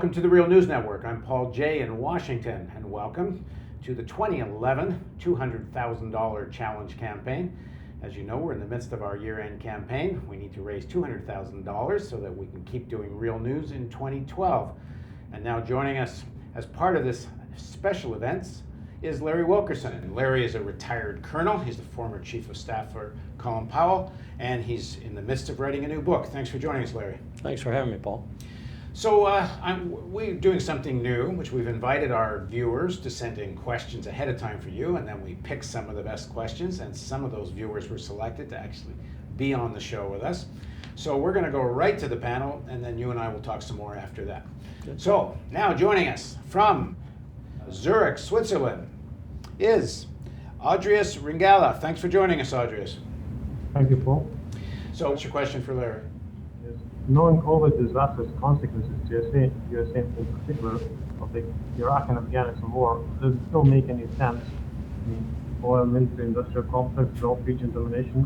Welcome to the Real News Network. I'm Paul Jay in Washington, and welcome to the 2011 $200,000 Challenge campaign. As you know, we're in the midst of our year-end campaign. We need to raise $200,000 so that we can keep doing real news in 2012. And now joining us as part of this special events is Larry Wilkerson. And Larry is a retired colonel. He's the former chief of staff for Colin Powell, and he's in the midst of writing a new book. Thanks for joining us, Larry. Thanks for having me, Paul. So we're doing something new, which we've invited our viewers to send in questions ahead of time for you, and then we pick some of the best questions, and some of those viewers were selected to actually be on the show with us. So we're going to go right to the panel, and then you and I will talk some more after that. Good. So now joining us from Zurich, Switzerland, is Audrius Ringala. Thanks for joining us, Audrius. Thank you, Paul. So what's your question for Larry? Knowing all the disastrous consequences to USA in particular of the Iraq and Afghanistan war, does it still make any sense? I mean, oil, military, industrial complex, Gulf region domination,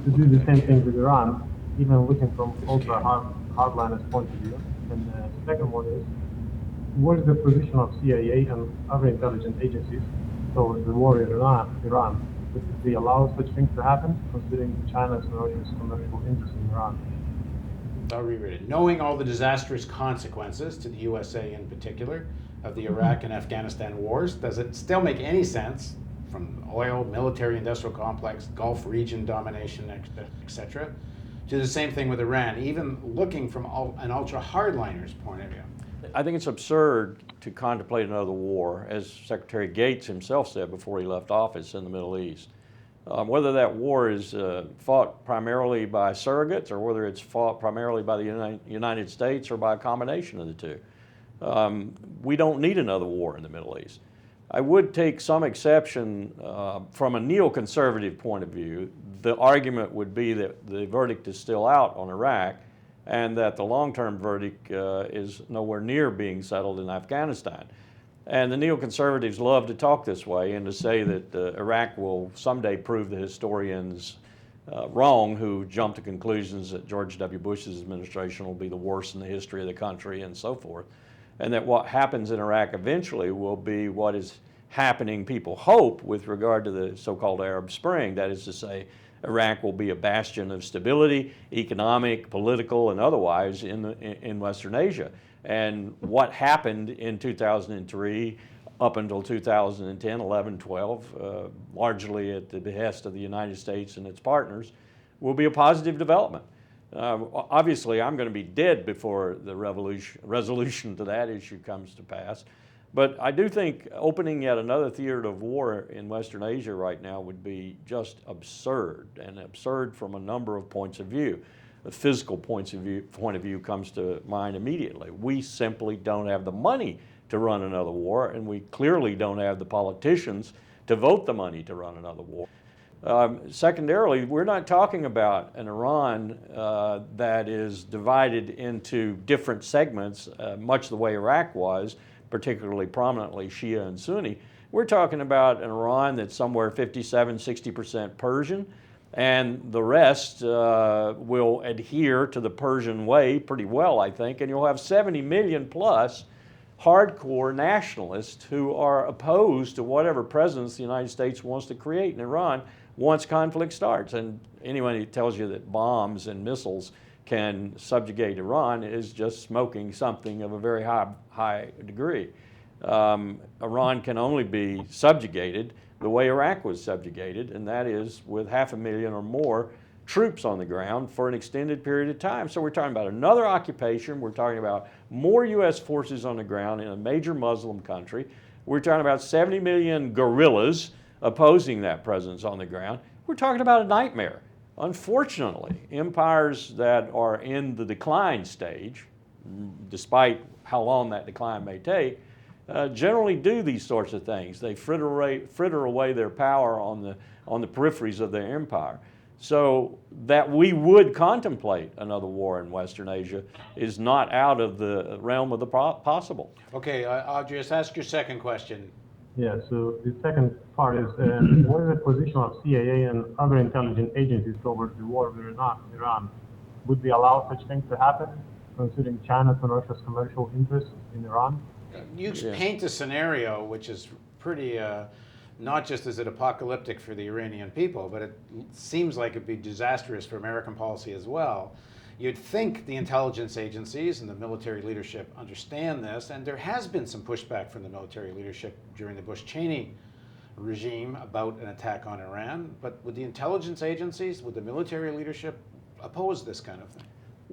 to do the same thing with Iran, even looking from ultra hardliners' point of view. And the second one is, what is the position of CIA and other intelligence agencies towards the war in Iran? Would they allow such things to happen, considering China's and Russia's commercial interest in Iran? I'll reread it. Knowing all the disastrous consequences to the USA in particular of the Iraq and Afghanistan wars, does it still make any sense from oil, military, industrial complex, Gulf region domination, etc., to the same thing with Iran, even looking from an ultra hardliner's point of view? I think it's absurd to contemplate another war, as Secretary Gates himself said before he left office, in the Middle East. Whether that war is fought primarily by surrogates or whether it's fought primarily by the United States or by a combination of the two. We don't need another war in the Middle East. I would take some exception from a neoconservative point of view. The argument would be that the verdict is still out on Iraq and that the long-term verdict is nowhere near being settled in Afghanistan. And the neoconservatives love to talk this way and to say that Iraq will someday prove the historians wrong who jump to conclusions that George W. Bush's administration will be the worst in the history of the country and so forth. And that what happens in Iraq eventually will be what is happening, people hope, with regard to the so-called Arab Spring. That is to say, Iraq will be a bastion of stability, economic, political, and otherwise in Western Asia. And what happened in 2003 up until 2010, 11, 12, largely at the behest of the United States and its partners, will be a positive development. Obviously, I'm going to be dead before the resolution to that issue comes to pass. But I do think opening yet another theater of war in Western Asia right now would be just absurd, and absurd from a number of points of view. The physical point of view comes to mind immediately. We simply don't have the money to run another war, and we clearly don't have the politicians to vote the money to run another war. Secondarily, we're not talking about an Iran that is divided into different segments, much the way Iraq was, particularly prominently Shia and Sunni. We're talking about an Iran that's somewhere 57, 60% Persian, and the rest will adhere to the Persian way pretty well, I think, and you'll have 70 million plus hardcore nationalists who are opposed to whatever presence the United States wants to create in Iran once conflict starts. And anyone who tells you that bombs and missiles can subjugate Iran is just smoking something of a very high degree. Iran can only be subjugated the way Iraq was subjugated, and that is with 500,000 or more troops on the ground for an extended period of time. So we're talking about another occupation. We're talking about more U.S. forces on the ground in a major Muslim country. We're talking about 70 million guerrillas opposing that presence on the ground. We're talking about a nightmare. Unfortunately, empires that are in the decline stage, despite how long that decline may take, generally do these sorts of things. They fritter away their power on the peripheries of their empire. So that we would contemplate another war in Western Asia is not out of the realm of the possible. Okay, Audrius, ask your second question. Yeah, so the second part is, what is the position of CIA and other intelligence agencies towards the war with Iran? Would they allow such things to happen? considering China's and Russia's commercial interests in Iran? You paint a scenario which is pretty, not just is it apocalyptic for the Iranian people, but it seems like it'd be disastrous for American policy as well. You'd think the intelligence agencies and the military leadership understand this, and there has been some pushback from the military leadership during the Bush-Cheney regime about an attack on Iran, but would the intelligence agencies, would the military leadership oppose this kind of thing?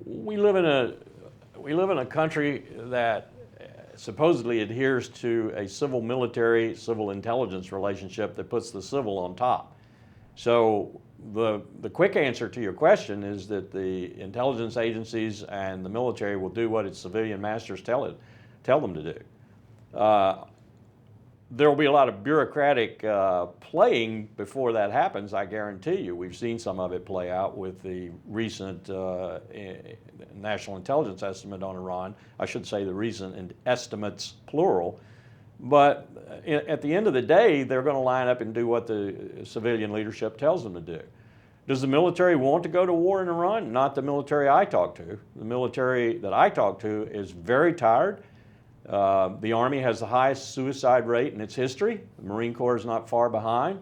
We live in a country that supposedly adheres to a civil military, civil intelligence relationship that puts the civil on top. So the quick answer to your question is that the intelligence agencies and the military will do what its civilian masters tell them to do. There will be a lot of bureaucratic playing before that happens, I guarantee you. We've seen some of it play out with the recent national intelligence estimate on Iran. I should say the recent estimates, plural. But at the end of the day, they're going to line up and do what the civilian leadership tells them to do. Does the military want to go to war in Iran? Not the military I talk to. The military that I talk to is very tired. The Army has the highest suicide rate in its history. The Marine Corps is not far behind.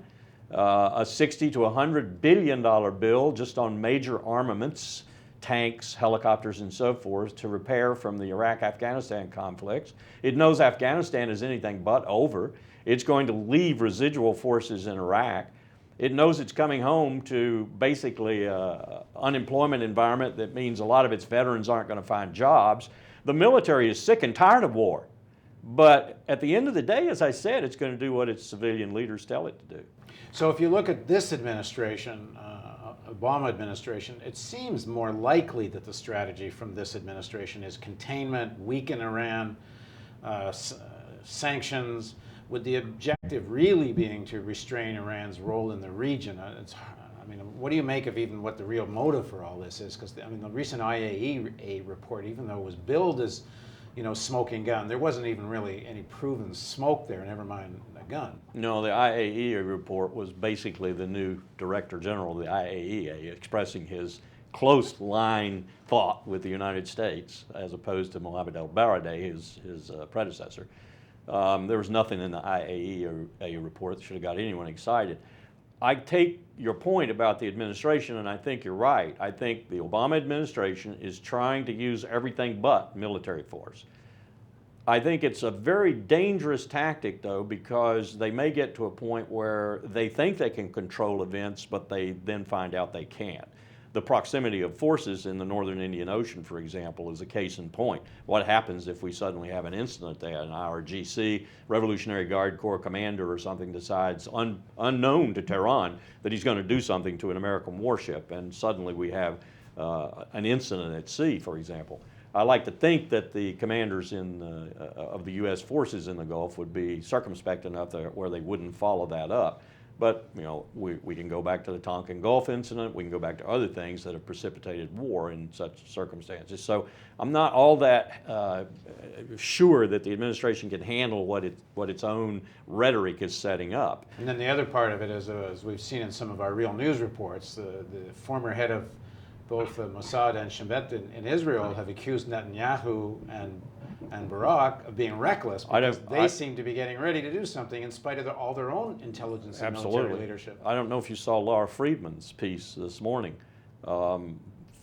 A $60 to $100 billion bill just on major armaments, tanks, helicopters, and so forth to repair from the Iraq-Afghanistan conflicts. It knows Afghanistan is anything but over. It's going to leave residual forces in Iraq. It knows it's coming home to basically an unemployment environment that means a lot of its veterans aren't going to find jobs. The military is sick and tired of war. But at the end of the day, as I said, it's going to do what its civilian leaders tell it to do. So if you look at this administration, Obama administration, it seems more likely that the strategy from this administration is containment, weaken Iran, sanctions, with the objective really being to restrain Iran's role in the region. What do you make of even what the real motive for all this is? Because the recent IAEA report, even though it was billed as, smoking gun, there wasn't even really any proven smoke there, never mind a gun. No, the IAEA report was basically the new Director General of the IAEA expressing his close line thought with the United States, as opposed to Mohammed el-Baradei, his predecessor. There was nothing in the IAEA report that should have got anyone excited. I take your point about the administration, and I think you're right. I think the Obama administration is trying to use everything but military force. I think it's a very dangerous tactic, though, because they may get to a point where they think they can control events, but they then find out they can't. The proximity of forces in the northern Indian Ocean, for example, is a case in point. What happens if we suddenly have an incident that an IRGC, Revolutionary Guard Corps commander or something decides, unknown to Tehran, that he's going to do something to an American warship, and suddenly we have an incident at sea, for example? I like to think that the commanders of the U.S. forces in the Gulf would be circumspect enough where they wouldn't follow that up. But we can go back to the Tonkin Gulf incident. We can go back to other things that have precipitated war in such circumstances. So I'm not all that sure that the administration can handle what its own rhetoric is setting up. And then the other part of it is, as we've seen in some of our real news reports, the former head of both Mossad and Shin Bet in Israel have accused Netanyahu and Barak of being reckless because they seem to be getting ready to do something in spite of all their own intelligence and military leadership. I don't know if you saw Laura Friedman's piece this morning.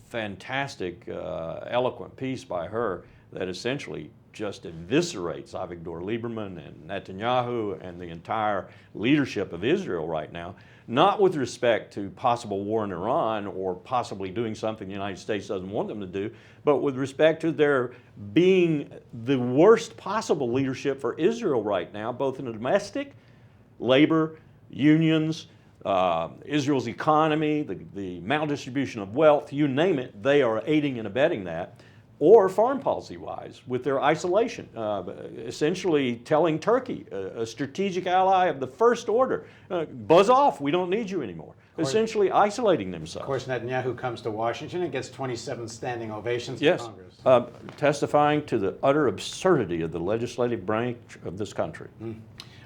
Fantastic, eloquent piece by her that essentially just eviscerates Avigdor Lieberman and Netanyahu and the entire leadership of Israel right now, not with respect to possible war in Iran or possibly doing something the United States doesn't want them to do, but with respect to their being the worst possible leadership for Israel right now, both in the domestic, labor, unions, Israel's economy, the maldistribution of wealth, you name it, they are aiding and abetting that. Or foreign policy-wise, with their isolation, essentially telling Turkey, a strategic ally of the first order, buzz off, we don't need you anymore. Essentially isolating themselves. Of course, Netanyahu comes to Washington and gets 27 standing ovations yes. in Congress. Testifying to the utter absurdity of the legislative branch of this country.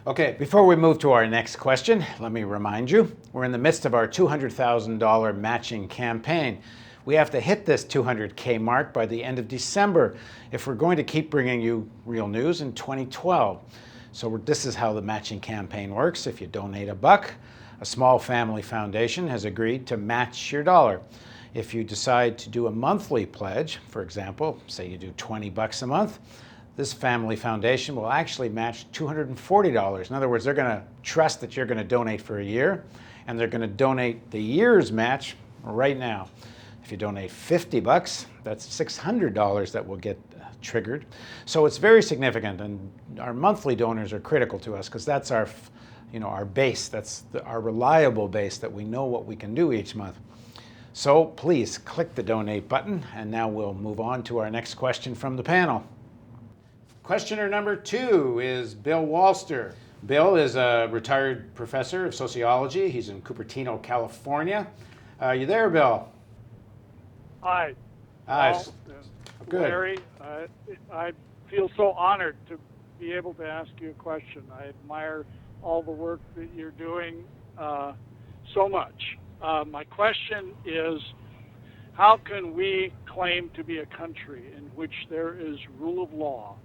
Okay, before we move to our next question, let me remind you, we're in the midst of our $200,000 matching campaign. We have to hit this 200K mark by the end of December if we're going to keep bringing you real news in 2012. So this is how the matching campaign works. If you donate $1, a small family foundation has agreed to match your dollar. If you decide to do a monthly pledge, for example, say you do $20 a month, this family foundation will actually match $240. In other words, they're going to trust that you're going to donate for a year, and they're going to donate the year's match right now. If you donate $50, that's $600 that will get triggered. So it's very significant, and our monthly donors are critical to us because that's our, our base. That's our reliable base that we know what we can do each month. So please click the donate button, and now we'll move on to our next question from the panel. Questioner number 2 is Bill Walster. Bill is a retired professor of sociology. He's in Cupertino, California. Are you there, Bill? Hi. Hi. Well, Good. Larry, I feel so honored to be able to ask you a question. I admire all the work that you're doing so much. My question is, how can we claim to be a country in which there is rule of law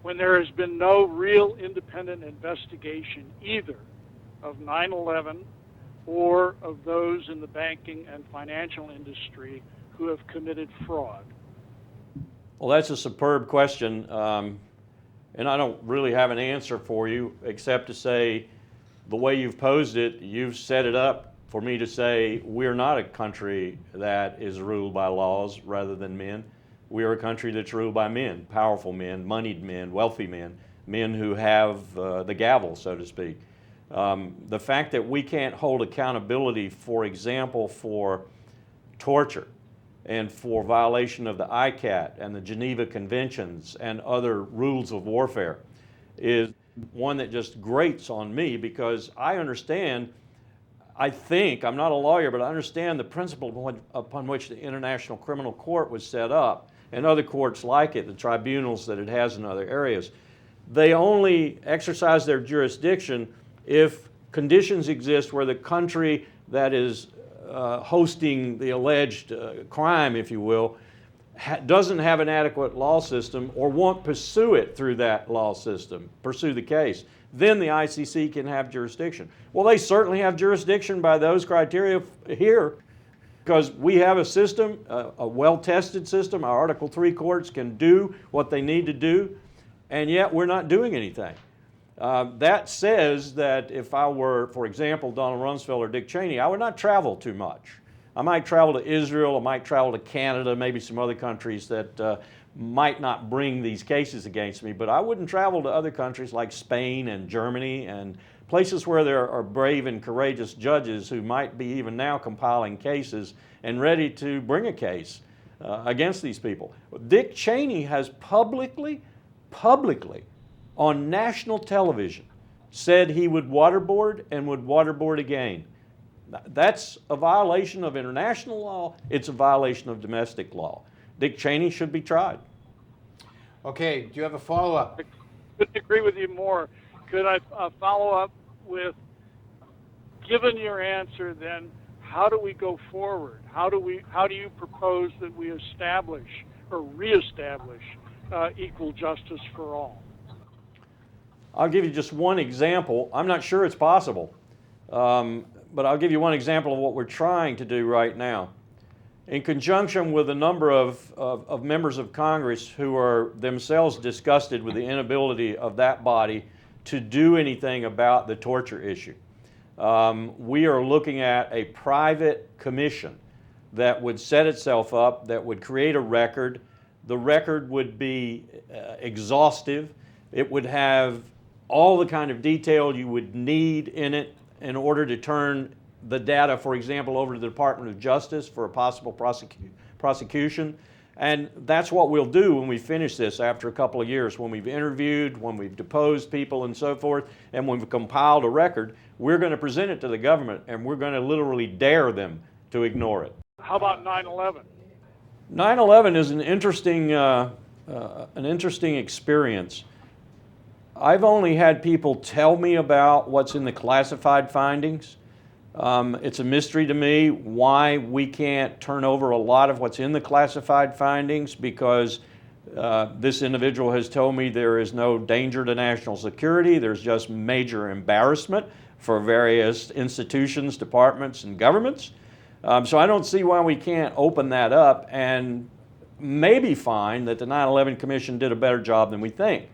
when there has been no real independent investigation either of 9/11 or of those in the banking and financial industry who have committed fraud? Well, that's a superb question, and I don't really have an answer for you except to say the way you've posed it, you've set it up for me to say we're not a country that is ruled by laws rather than men. We are a country that's ruled by men, powerful men, moneyed men, wealthy men, men who have the gavel, so to speak. The fact that we can't hold accountability, for example, for torture and for violation of the ICAT and the Geneva Conventions and other rules of warfare is one that just grates on me, because I understand, I think, I'm not a lawyer, but I understand the principle upon which the International Criminal Court was set up and other courts like it, the tribunals that it has in other areas. They only exercise their jurisdiction if conditions exist where the country that is hosting the alleged crime, if you will, doesn't have an adequate law system or won't pursue it through that law system, pursue the case. Then the ICC can have jurisdiction. Well, they certainly have jurisdiction by those criteria here, because we have a system, a well-tested system. Our Article 3 courts can do what they need to do, and yet we're not doing anything. That says that if I were, for example, Donald Rumsfeld or Dick Cheney, I would not travel too much. I might travel to Israel, I might travel to Canada, maybe some other countries that might not bring these cases against me, but I wouldn't travel to other countries like Spain and Germany and places where there are brave and courageous judges who might be even now compiling cases and ready to bring a case against these people. Dick Cheney has publicly, on national television, said he would waterboard and would waterboard again. That's a violation of international law. It's a violation of domestic law. Dick Cheney should be tried. Okay, do you have a follow-up? I couldn't agree with you more. Could I follow up with, given your answer, then how do we go forward? How do you propose that we establish or reestablish equal justice for all? I'll give you just one example. I'm not sure it's possible, but I'll give you one example of what we're trying to do right now. In conjunction with a number of members of Congress who are themselves disgusted with the inability of that body to do anything about the torture issue, we are looking at a private commission that would set itself up, that would create a record. The record would be exhaustive. It would have all the kind of detail you would need in it in order to turn the data, for example, over to the Department of Justice for a possible prosecution. And that's what we'll do when we finish this after a couple of years, when we've interviewed, when we've deposed people and so forth, and when we've compiled a record. We're going to present it to the government, and we're going to literally dare them to ignore it. How about 9/11? 9/11 is an interesting experience. I've only had people tell me about what's in the classified findings. It's a mystery to me why we can't turn over a lot of what's in the classified findings, because this individual has told me there is no danger to national security, there's just major embarrassment for various institutions, departments, and governments. So I don't see why we can't open that up and maybe find that the 9/11 Commission did a better job than we think.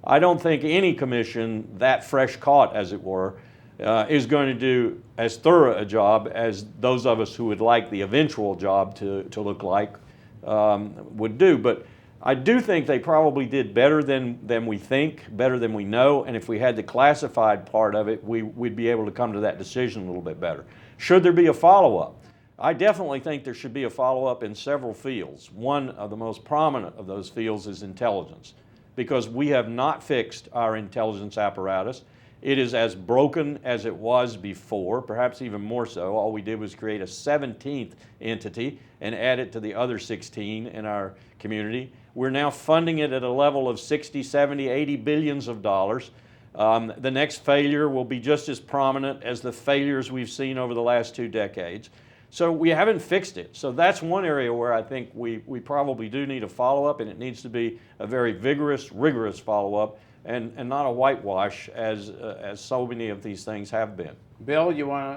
I don't think any commission, that fresh caught as it were, is going to do as thorough a job as those of us who would like the eventual job to look like would do. But I do think they probably did better than we think, better than we know, and if we had the classified part of it, we'd be able to come to that decision a little bit better. Should there be a follow-up? I definitely think there should be a follow-up in several fields. One of the most prominent of those fields is intelligence, because we have not fixed our intelligence apparatus. It is as broken as it was before, perhaps even more so. All we did was create a 17th entity and add it to the other 16 in our community. We're now funding it at a level of 60, 70, 80 billions of dollars. The next failure will be just as prominent as the failures we've seen over the last 2 decades. So we haven't fixed it. So that's one area where I think we probably do need a follow-up, and it needs to be a very vigorous, rigorous follow-up, and not a whitewash as so many of these things have been. Bill,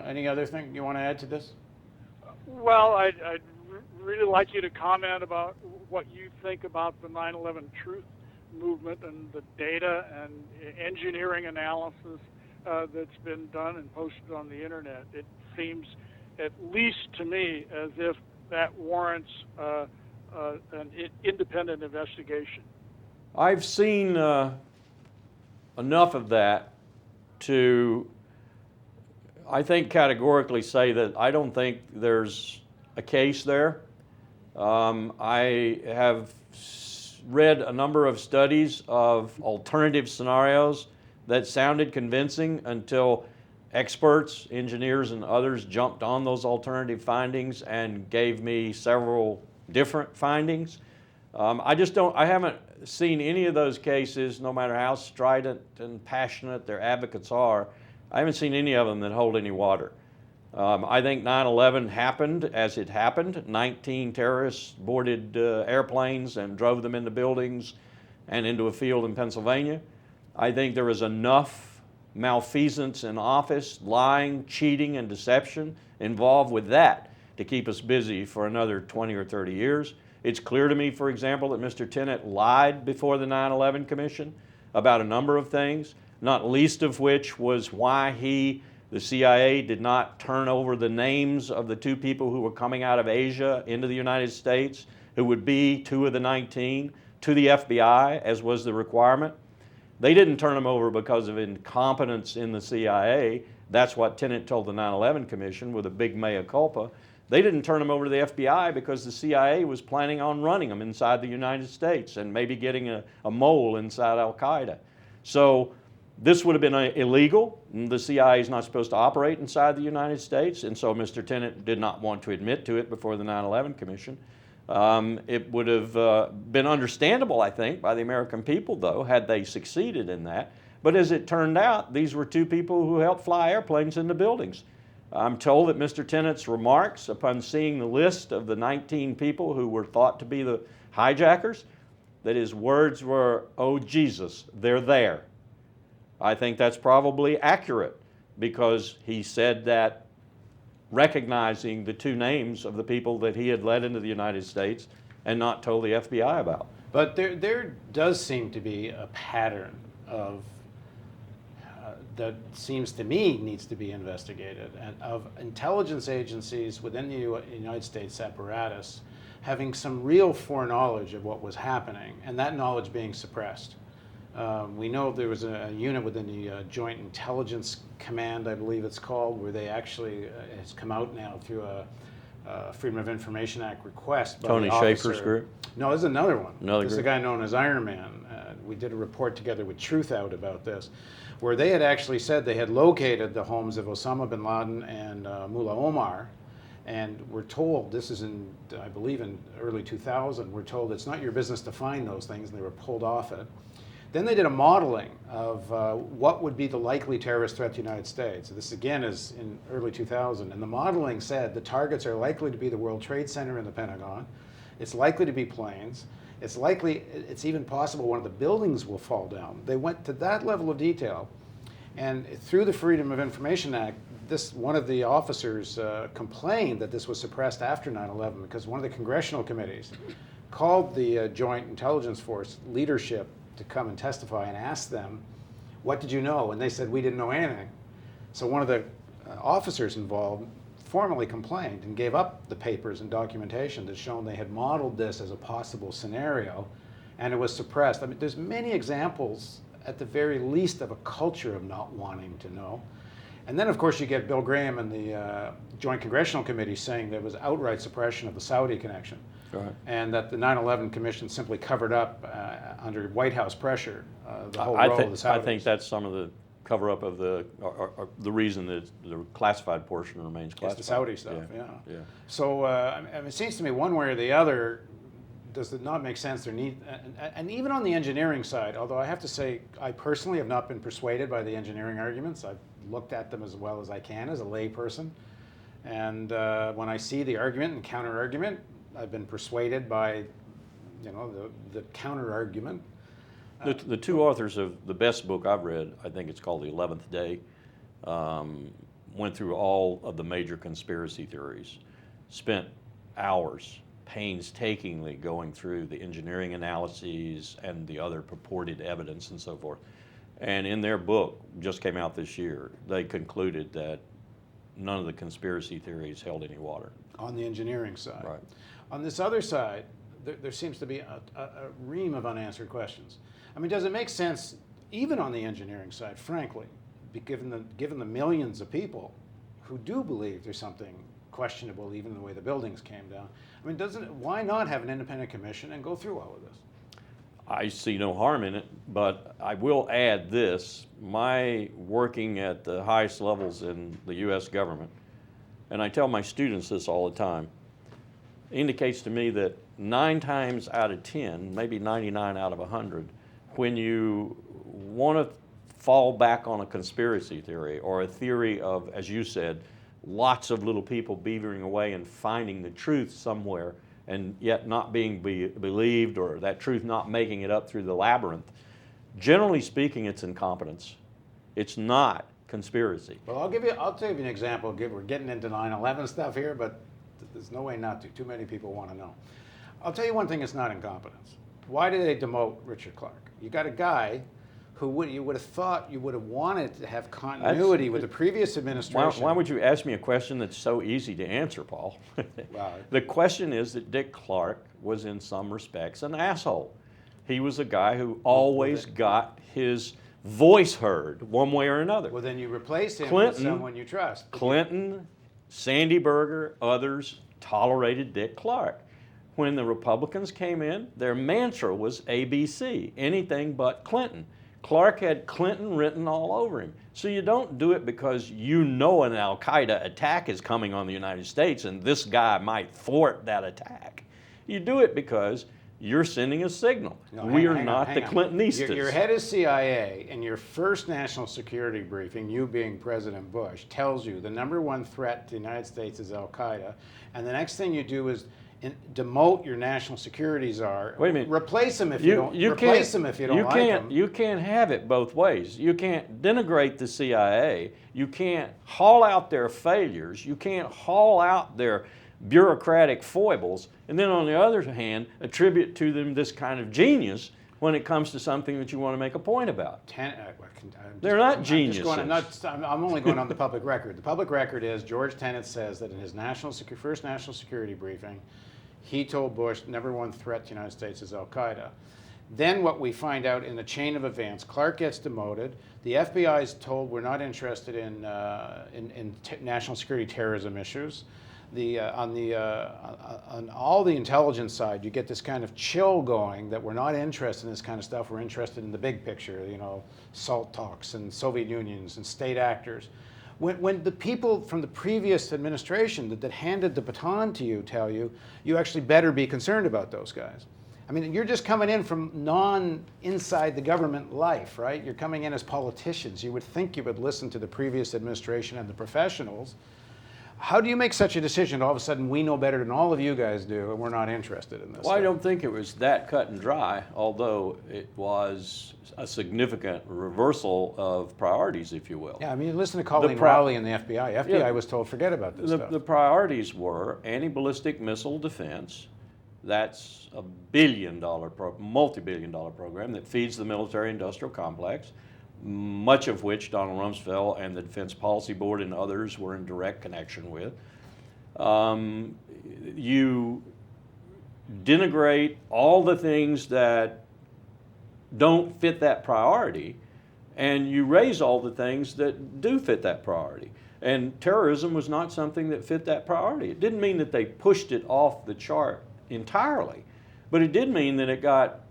any other thing you want to add to this? Well, I'd really like you to comment about what you think about the 9/11 truth movement and the data and engineering analysis that's been done and posted on the internet. It seems, at least to me, as if that warrants an independent investigation. I've seen enough of that to, I think, categorically say that I don't think there's a case there. I have read a number of studies of alternative scenarios that sounded convincing until experts, engineers, and others jumped on those alternative findings and gave me several different findings. I haven't seen any of those cases, no matter how strident and passionate their advocates are, I haven't seen any of them that hold any water. I think 9/11 happened as it happened. 19 terrorists boarded airplanes and drove them into buildings and into a field in Pennsylvania. I think there was enough malfeasance in office, lying, cheating, and deception involved with that to keep us busy for another 20 or 30 years. It's clear to me, for example, that Mr. Tenet lied before the 9/11 Commission about a number of things, not least of which was why the CIA did not turn over the names of the 2 people who were coming out of Asia into the United States, who would be 2 of the 19, to the FBI, as was the requirement. They didn't turn them over because of incompetence in the CIA. That's what Tenet told the 9/11 Commission with a big mea culpa. They didn't turn them over to the FBI because the CIA was planning on running them inside the United States and maybe getting a mole inside Al-Qaeda. So this would have been illegal. The CIA is not supposed to operate inside the United States, and so Mr. Tenet did not want to admit to it before the 9/11 Commission. It would have been understandable, I think, by the American people, though, had they succeeded in that. But as it turned out, these were 2 people who helped fly airplanes into buildings. I'm told that Mr. Tenet's remarks upon seeing the list of the 19 people who were thought to be the hijackers, that his words were, "Oh Jesus, they're there." I think that's probably accurate, because he said that recognizing the 2 names of the people that he had led into the United States and not told the FBI about. But there does seem to be a pattern of that seems to me needs to be investigated, and of intelligence agencies within the United States apparatus having some real foreknowledge of what was happening, and that knowledge being suppressed. We know there was a unit within the Joint Intelligence Command, I believe it's called, where they actually has come out now through a Freedom of Information Act request by Tony the officer. Schaefer's group? No, there's another one. Another There's a group? guy known as Iron Man. We did a report together with Truth Out about this, where they had actually said they had located the homes of Osama bin Laden and Mullah Omar, and we're told, this is in, I believe in early 2000, we're told it's not your business to find those things, and they were pulled off it. Then they did a modeling of what would be the likely terrorist threat to the United States. This again is in early 2000, and the modeling said the targets are likely to be the World Trade Center and the Pentagon. It's likely to be planes. It's even possible one of the buildings will fall down. They went to that level of detail, and through the Freedom of Information Act, one of the officers complained that this was suppressed after 9/11 because one of the congressional committees called the Joint Intelligence Force leadership to come and testify and asked them, what did you know? And they said, we didn't know anything. So one of the officers involved formally complained and gave up the papers and documentation that shown they had modeled this as a possible scenario, and it was suppressed. I mean, there's many examples, at the very least, of a culture of not wanting to know. And then, of course, you get Bill Graham and the Joint Congressional Committee saying there was outright suppression of the Saudi connection. Right. And that the 9/11 Commission simply covered up under White House pressure the whole role of the Saudis. I think that's some of the cover-up of the reason that the classified portion remains classified. It's the Saudi stuff, yeah. So I mean, it seems to me one way or the other, does it not make sense? There need, and even on the engineering side, although I have to say I personally have not been persuaded by the engineering arguments. I've looked at them as well as I can as a lay person, and when I see the argument and counter-argument, I've been persuaded by, the counter-argument. The two authors of the best book I've read, I think it's called The 11th Day, went through all of the major conspiracy theories, spent hours painstakingly going through the engineering analyses and the other purported evidence and so forth. And in their book, just came out this year, they concluded that none of the conspiracy theories held any water. On the engineering side. Right. On this other side, there seems to be a ream of unanswered questions. I mean, does it make sense, even on the engineering side, frankly, given the millions of people who do believe there's something questionable, even the way the buildings came down? I mean, why not have an independent commission and go through all of this? I see no harm in it, but I will add this. My working at the highest levels in the U.S. government, and I tell my students this all the time, indicates to me that 9 times out of 10, maybe 99 out of 100, when you want to fall back on a conspiracy theory or a theory of, as you said, lots of little people beavering away and finding the truth somewhere and yet not being believed, or that truth not making it up through the labyrinth, generally speaking, it's incompetence. It's not conspiracy. Well, I'll give you an example. We're getting into 9/11 stuff here, but there's no way not to. Too many people want to know. I'll tell you one thing, it's not incompetence. Why did they demote Richard Clark? You got a guy who you would have thought you would have wanted to have continuity with the previous administration. Why would you ask me a question that's so easy to answer, Paul? Wow. The question is that Dick Clark was in some respects an asshole. He was a guy who always got his voice heard one way or another. Well, then you replace him with someone you trust. Clinton, Sandy Berger, others tolerated Dick Clark. When the Republicans came in, their mantra was ABC, anything but Clinton. Clark had Clinton written all over him. So you don't do it because you know an al-Qaeda attack is coming on the United States and this guy might thwart that attack. You do it because you're sending a signal. No, we are not the Clintonistas. Your head is CIA, and your first national security briefing, you being President Bush, tells you the #1 threat to the United States is al-Qaeda, and the next thing you do is demote your national security czar. Wait a minute. Replace him if you don't. Replace him if you don't like him. You can't have it both ways. You can't denigrate the CIA. You can't haul out their failures. You can't haul out their bureaucratic foibles, and then on the other hand, attribute to them this kind of genius when it comes to something that you want to make a point about. They're not geniuses. I'm only going on the public record. The public record is George Tenet says that in his first national security briefing, he told Bush #1 threat to the United States is al-Qaeda. Then what we find out in the chain of events, Clark gets demoted. The FBI is told we're not interested in national security terrorism issues. On all the intelligence side, you get this kind of chill going that we're not interested in this kind of stuff. We're interested in the big picture, SALT talks and Soviet unions and state actors. When the people from the previous administration that handed the baton to you tell you, you actually better be concerned about those guys. I mean, you're just coming in from inside the government life, right? You're coming in as politicians. You would think you would listen to the previous administration and the professionals. How do you make such a decision? All of a sudden, we know better than all of you guys do, and we're not interested in this. Well, I don't think it was that cut and dry, although it was a significant reversal of priorities, if you will. Yeah, I mean, listen to Colleen Rowley and the FBI. FBI was told, forget about this stuff. The priorities were anti-ballistic missile defense. That's a multi-billion-dollar program that feeds the military-industrial complex, much of which Donald Rumsfeld and the Defense Policy Board and others were in direct connection with. You denigrate all the things that don't fit that priority, and you raise all the things that do fit that priority. And terrorism was not something that fit that priority. It didn't mean that they pushed it off the chart entirely, but it did mean that it got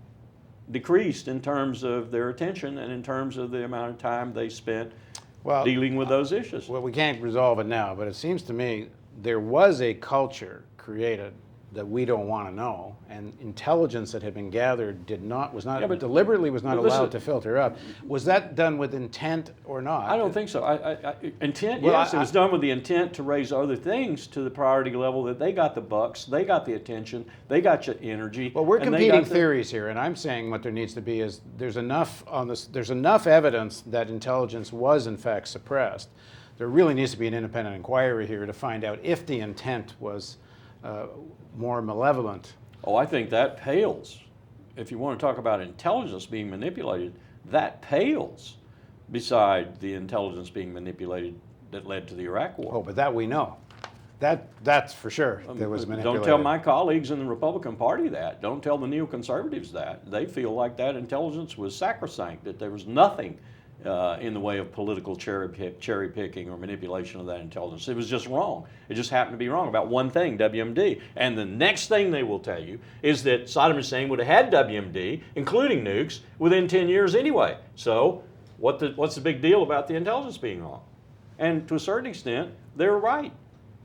decreased in terms of their attention and in terms of the amount of time they spent dealing with those issues. Well, we can't resolve it now, but it seems to me there was a culture created that we don't want to know, and intelligence that had been gathered deliberately was not allowed to filter up. Was that done with intent or not? I don't think so. Intent, Well, yes, it was done with the intent to raise other things to the priority level that they got the bucks, they got the attention, they got your energy. Well, we're competing theories here, and I'm saying what there needs to be is there's enough evidence that intelligence was in fact suppressed. There really needs to be an independent inquiry here to find out if the intent was more malevolent. Oh, I think that pales. If you want to talk about intelligence being manipulated, that pales beside the intelligence being manipulated that led to the Iraq War. Oh, but that we know. That's for sure. There was manipulated. Don't tell my colleagues in the Republican Party that. Don't tell the neoconservatives that. They feel like that intelligence was sacrosanct, that there was nothing in the way of political cherry picking or manipulation of that intelligence. It was just wrong. It just happened to be wrong about one thing, WMD. And the next thing they will tell you is that Saddam Hussein would have had WMD, including nukes, within 10 years anyway. So what's the big deal about the intelligence being wrong? And to a certain extent, they're right.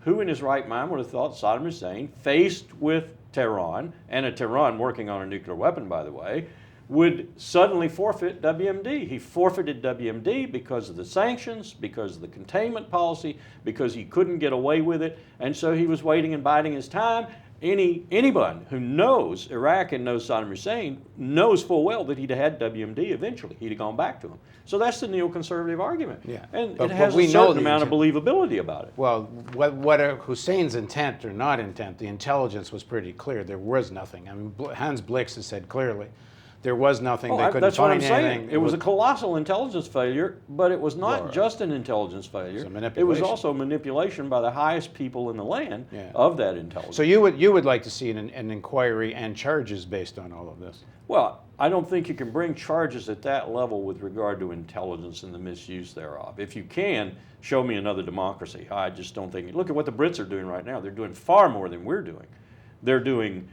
Who in his right mind would have thought Saddam Hussein, faced with Tehran, and a Tehran working on a nuclear weapon, by the way, would suddenly forfeit WMD. He forfeited WMD because of the sanctions, because of the containment policy, because he couldn't get away with it, and so he was waiting and biding his time. Anyone who knows Iraq and knows Saddam Hussein knows full well that he'd had WMD eventually. He'd have gone back to him. So that's the neoconservative argument. Yeah. And but it has a certain amount of believability about it. Well, whether Hussein's intent or not intent, the intelligence was pretty clear. There was nothing. I mean, Hans Blix has said clearly, there was nothing. They couldn't that's what I'm find saying. anything. It was a colossal intelligence failure, but it was not just an intelligence failure. It was also manipulation by the highest people in the land of that intelligence. So you would like to see an inquiry and charges based on all of this? Well, I don't think you can bring charges at that level with regard to intelligence and the misuse thereof. If you can, show me another democracy. I just don't think. Look at what the Brits are doing right now. They're doing far more than we're doing. They're doing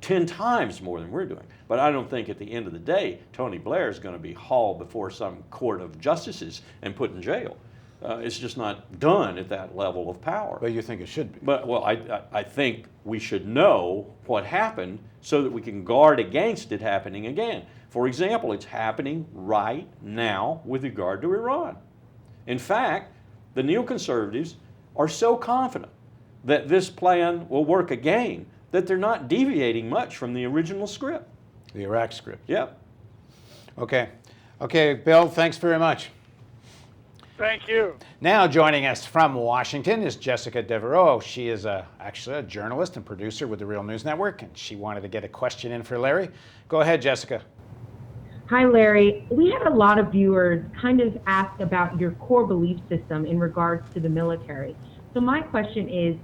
10 times more than we're doing. But I don't think at the end of the day, Tony Blair is going to be hauled before some court of justices and put in jail. It's just not done at that level of power. But you think it should be? But, well, I think we should know what happened so that we can guard against it happening again. For example, it's happening right now with regard to Iran. In fact, the neoconservatives are so confident that this plan will work again that they're not deviating much from the original script. The Iraq script. Yep. Okay. Okay, Bill, thanks very much. Thank you. Now joining us from Washington is Jessica Devereaux. She is actually a journalist and producer with the Real News Network, and she wanted to get a question in for Larry. Go ahead, Jessica. Hi, Larry. We had a lot of viewers kind of ask about your core belief system in regards to the military. So my question is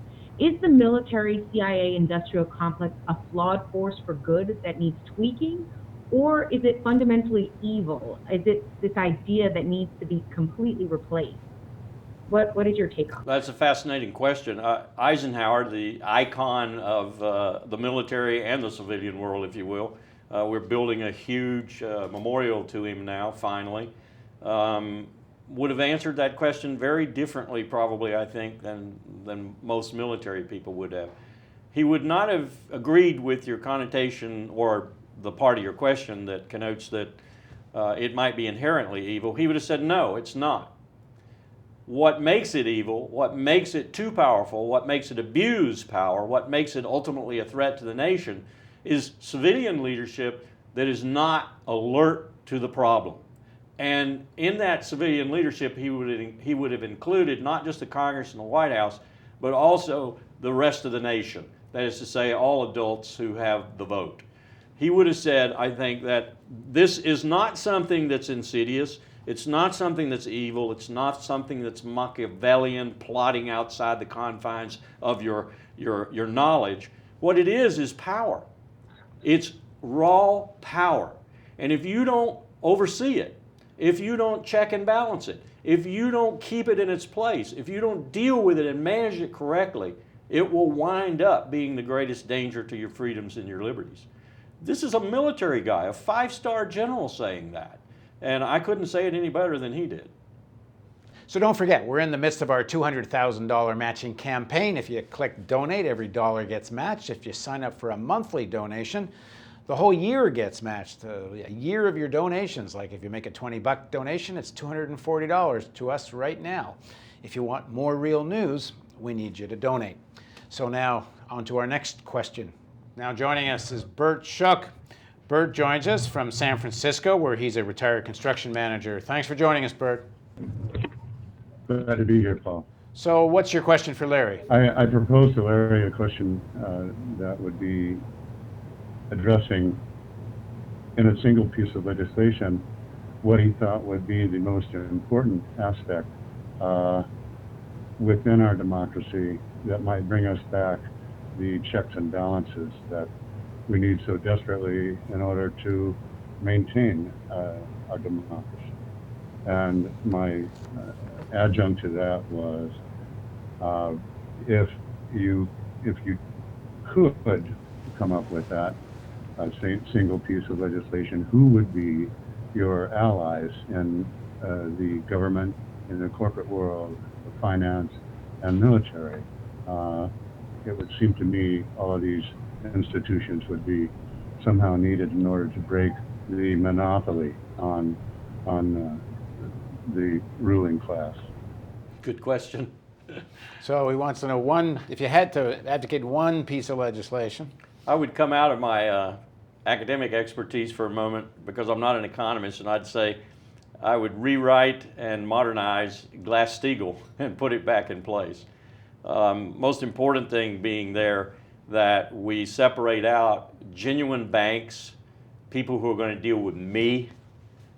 the military CIA industrial complex a flawed force for good that needs tweaking? Or is it fundamentally evil? Is it this idea that needs to be completely replaced? What is your take on that? That's a fascinating question. Eisenhower, the icon of the military and the civilian world, if you will, we're building a huge memorial to him now, finally. Would have answered that question very differently, probably, I think, than most military people would have. he would not have agreed with your connotation or the part of your question that connotes that it might be inherently evil. He would have said, no, it's not. What makes it evil, what makes it too powerful, what makes it abuse power, what makes it ultimately a threat to the nation is civilian leadership that is not alert to the problem. And in that civilian leadership, he would have included not just the Congress and the White House, but also the rest of the nation. That is to say, all adults who have the vote. He would have said, I think, that this is not something that's insidious. It's not something that's evil. It's not something that's Machiavellian, plotting outside the confines of your knowledge. What it is power. It's raw power. And if you don't oversee it, if you don't check and balance it, if you don't keep it in its place, if you don't deal with it and manage it correctly, it will wind up being the greatest danger to your freedoms and your liberties. This is a military guy, a 5-star general saying that. And I couldn't say it any better than he did. So don't forget, we're in the midst of our $200,000 matching campaign. If you click donate, every dollar gets matched. If you sign up for a monthly donation, the whole year gets matched. A year of your donations, like if you make a $20 donation, it's $240 to us right now. If you want more real news, we need you to donate. So now on to our next question. Now joining us is Bert Shook. Bert joins us from San Francisco, where he's a retired construction manager. Thanks for joining us, Bert. Glad to be here, Paul. So what's your question for Larry? I proposed to Larry a question that would be addressing in a single piece of legislation what he thought would be the most important aspect within our democracy that might bring us back the checks and balances that we need so desperately in order to maintain our democracy. And my adjunct to that was, if you could come up with that single piece of legislation, who would be your allies in the government, in the corporate world, the finance, and military? It would seem to me all of these institutions would be somehow needed in order to break the monopoly on the ruling class. Good question. So he wants to know if you had to advocate one piece of legislation. I would come out of my academic expertise for a moment, because I'm not an economist, and I'd say I would rewrite and modernize Glass-Steagall and put it back in place. Most important thing being there that we separate out genuine banks, people who are going to deal with me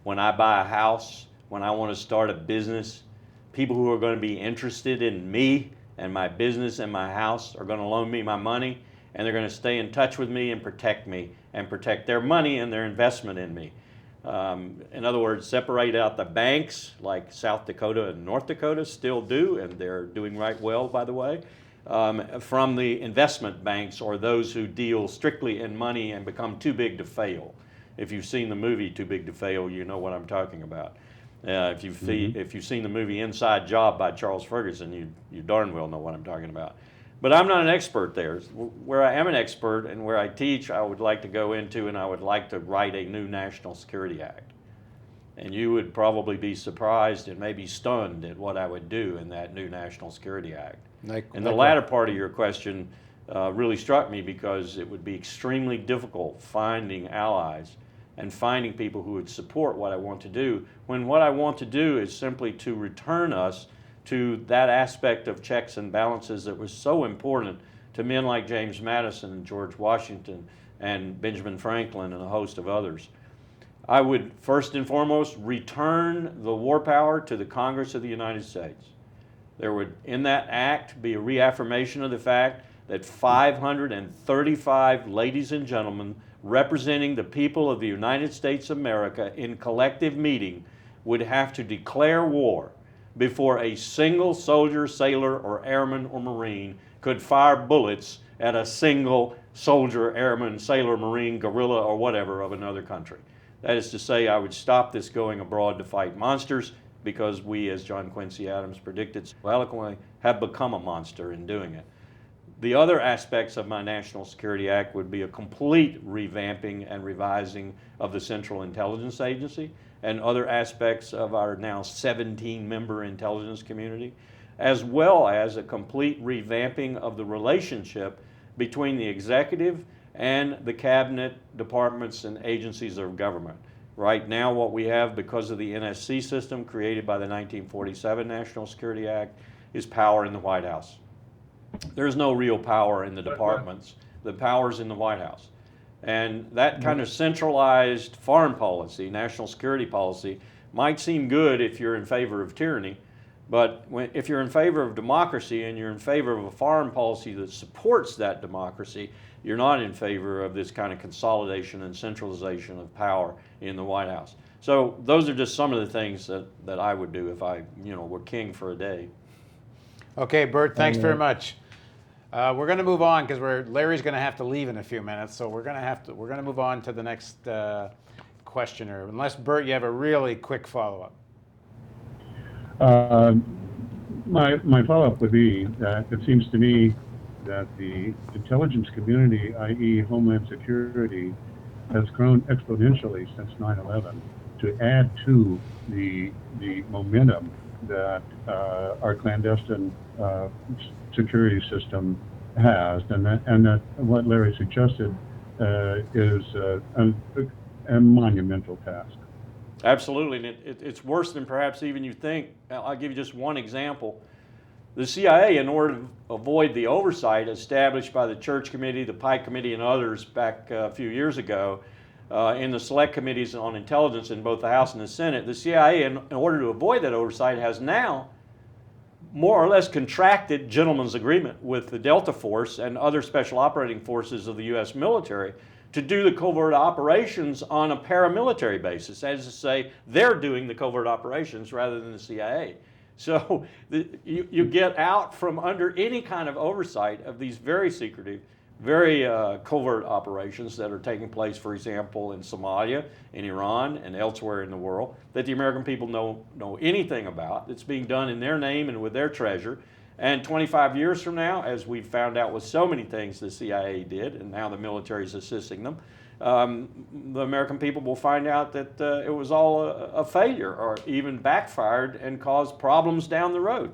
when I buy a house, when I want to start a business, people who are going to be interested in me and my business and my house are going to loan me my money, and they're going to stay in touch with me and protect their money and their investment in me. In other words, separate out the banks like South Dakota and North Dakota still do, and they're doing right well, by the way, from the investment banks, or those who deal strictly in money and become too big to fail. If you've seen the movie Too Big to Fail, you know what I'm talking about. If you've seen the movie Inside Job by Charles Ferguson, you darn well know what I'm talking about. But I'm not an expert there. Where I am an expert and where I teach, I would like to go into, and I would like to write a new National Security Act. And you would probably be surprised and maybe stunned at what I would do in that new National Security Act. And the latter part of your question really struck me, because it would be extremely difficult finding allies and finding people who would support what I want to do, when what I want to do is simply to return us to that aspect of checks and balances that was so important to men like James Madison and George Washington and Benjamin Franklin and a host of others. I would first and foremost return the war power to the Congress of the United States. There would, in that act, be a reaffirmation of the fact that 535 ladies and gentlemen representing the people of the United States of America in collective meeting would have to declare war before a single soldier, sailor, or airman or Marine could fire bullets at a single soldier, airman, sailor, Marine, guerrilla, or whatever of another country. That is to say, I would stop this going abroad to fight monsters, because we, as John Quincy Adams predicted so eloquently, have become a monster in doing it. The other aspects of my National Security Act would be a complete revamping and revising of the Central Intelligence Agency and other aspects of our now 17-member intelligence community, as well as a complete revamping of the relationship between the executive and the cabinet departments and agencies of government. Right now, what we have, because of the NSC system created by the 1947 National Security Act, is power in the White House. There's no real power in the departments. The power's in the White House. And that kind of centralized foreign policy, national security policy, might seem good if you're in favor of tyranny, but if you're in favor of democracy and you're in favor of a foreign policy that supports that democracy, you're not in favor of this kind of consolidation and centralization of power in the White House. So those are just some of the things that I would do if I, were king for a day. Okay, Bert, thanks very much. We're going to move on because Larry's going to have to leave in a few minutes, so we're going to move on to the next questioner. Unless, Bert, you have a really quick follow-up. My follow-up would be that it seems to me that the intelligence community, i.e. Homeland Security, has grown exponentially since 9/11 to add to the momentum that our clandestine security system has, and that what Larry suggested is a monumental task. Absolutely, and it's worse than perhaps even you think. I'll give you just one example. The CIA, in order to avoid the oversight established by the Church Committee, the Pike Committee, and others back a few years ago, in the select committees on intelligence in both the House and the Senate, the CIA, in order to avoid that oversight, has now more or less contracted gentleman's agreement with the Delta Force and other special operating forces of the U.S. military to do the covert operations on a paramilitary basis, as to say they're doing the covert operations rather than the CIA. So you get out from under any kind of oversight of these very secretive, very covert operations that are taking place, for example, in Somalia, in Iran, and elsewhere in the world, that the American people know anything about. It's being done in their name and with their treasure. And 25 years from now, as we've found out with so many things the CIA did, and now the military is assisting them, the American people will find out that it was all a failure or even backfired and caused problems down the road.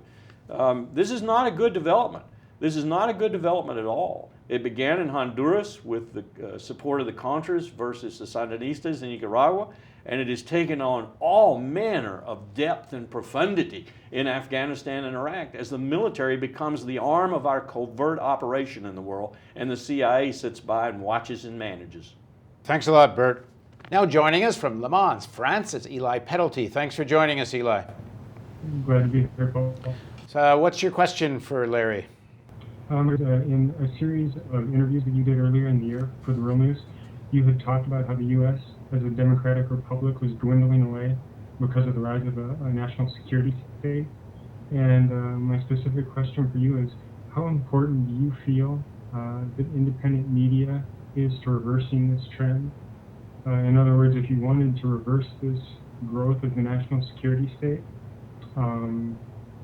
This is not a good development. This is not a good development at all. It began in Honduras with the support of the Contras versus the Sandinistas in Nicaragua, and it has taken on all manner of depth and profundity in Afghanistan and Iraq as the military becomes the arm of our covert operation in the world, and the CIA sits by and watches and manages. Thanks a lot, Bert. Now joining us from Le Mans, France, it's Eli Penalty. Thanks for joining us, Eli. Glad to be here, Paul. So what's your question for Larry? In a series of interviews that you did earlier in the year for the Real News, you had talked about how the U.S. as a democratic republic was dwindling away because of the rise of a national security state. And my specific question for you is, how important do you feel that independent media is to reversing this trend? In other words, if you wanted to reverse this growth of the national security state,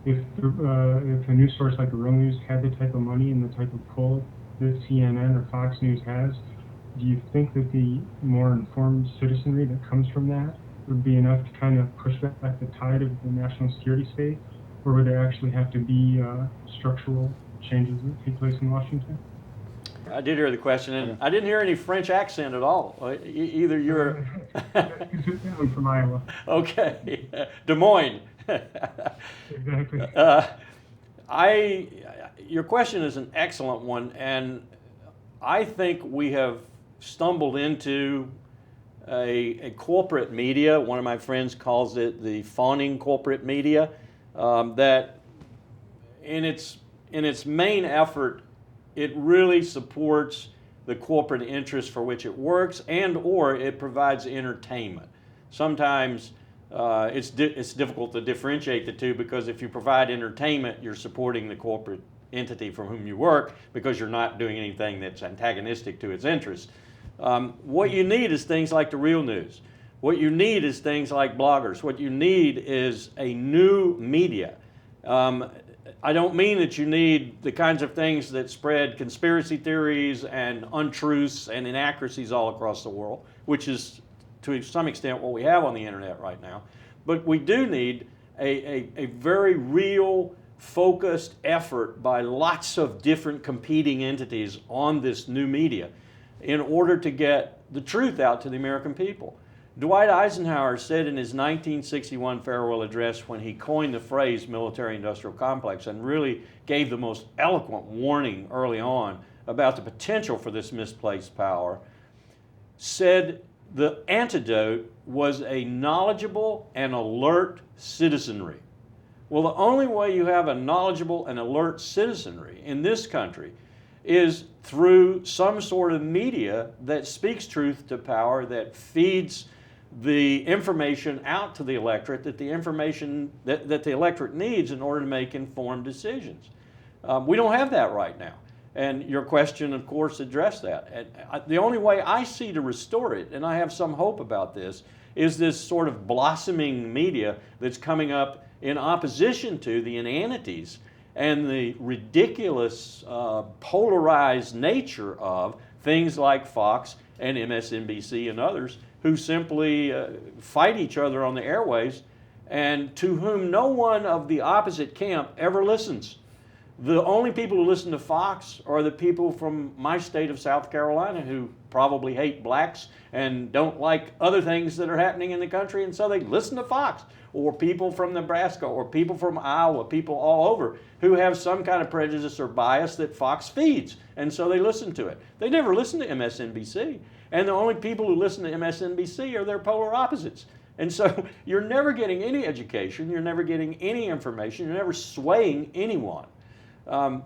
if a news source like the Real News had the type of money and the type of pull that CNN or Fox News has, do you think that the more informed citizenry that comes from that would be enough to kind of push back the tide of the national security state, or would there actually have to be structural changes that take place in Washington? I did hear the question, and I didn't hear any French accent at all. Either you're... I'm from Iowa. Okay, Des Moines. Exactly. Your question is an excellent one, and I think we have stumbled into a corporate media. One of my friends calls it the fawning corporate media, that in its main effort, it really supports the corporate interests for which it works, and or it provides entertainment. Sometimes it's difficult to differentiate the two, because if you provide entertainment, you're supporting the corporate entity from whom you work, because you're not doing anything that's antagonistic to its interests. What you need is things like the Real News. What you need is things like bloggers. What you need is a new media. I don't mean that you need the kinds of things that spread conspiracy theories and untruths and inaccuracies all across the world, which is to some extent what we have on the internet right now. But we do need a very real, focused effort by lots of different competing entities on this new media in order to get the truth out to the American people. Dwight Eisenhower said in his 1961 farewell address, when he coined the phrase military-industrial complex and really gave the most eloquent warning early on about the potential for this misplaced power, said the antidote was a knowledgeable and alert citizenry. Well, the only way you have a knowledgeable and alert citizenry in this country is through some sort of media that speaks truth to power, that feeds the information out to the electorate, that the information that the electorate needs in order to make informed decisions. We don't have that right now. And your question, of course, addressed that. And the only way I see to restore it, and I have some hope about this, is this sort of blossoming media that's coming up in opposition to the inanities and the ridiculous polarized nature of things like Fox and MSNBC and others, who simply fight each other on the airways and to whom no one of the opposite camp ever listens. The only people who listen to Fox are the people from my state of South Carolina who probably hate blacks and don't like other things that are happening in the country, and so they listen to Fox. Or people from Nebraska, or people from Iowa, people all over who have some kind of prejudice or bias that Fox feeds, and so they listen to it. They never listen to MSNBC, and the only people who listen to MSNBC are their polar opposites. And so you're never getting any education, you're never getting any information, you're never swaying anyone.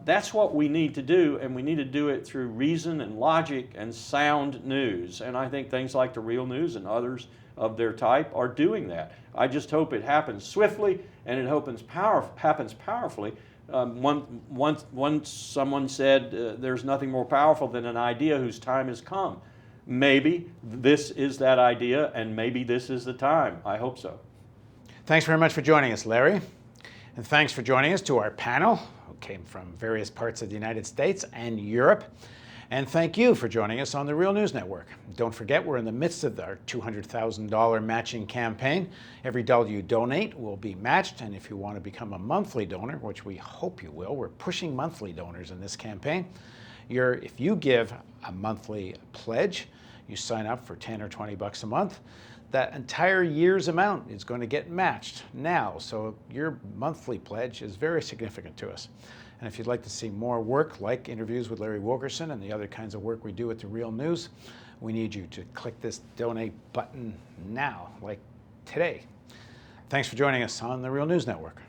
That's what we need to do, and we need to do it through reason and logic and sound news. And I think things like The Real News and others of their type are doing that. I just hope it happens swiftly and it happens powerfully. Once someone said there's nothing more powerful than an idea whose time has come. Maybe this is that idea, and maybe this is the time. I hope so. Thanks very much for joining us, Larry. And thanks for joining us to our panel, who came from various parts of the United States and Europe. And thank you for joining us on the Real News Network. Don't forget, we're in the midst of our $200,000 matching campaign. Every dollar you donate will be matched, and if you want to become a monthly donor, which we hope you will, we're pushing monthly donors in this campaign. If you give a monthly pledge, you sign up for 10 or 20 bucks a month, that entire year's amount is going to get matched now. So your monthly pledge is very significant to us. And if you'd like to see more work like interviews with Larry Wilkerson and the other kinds of work we do at The Real News, we need you to click this donate button now, like today. Thanks for joining us on The Real News Network.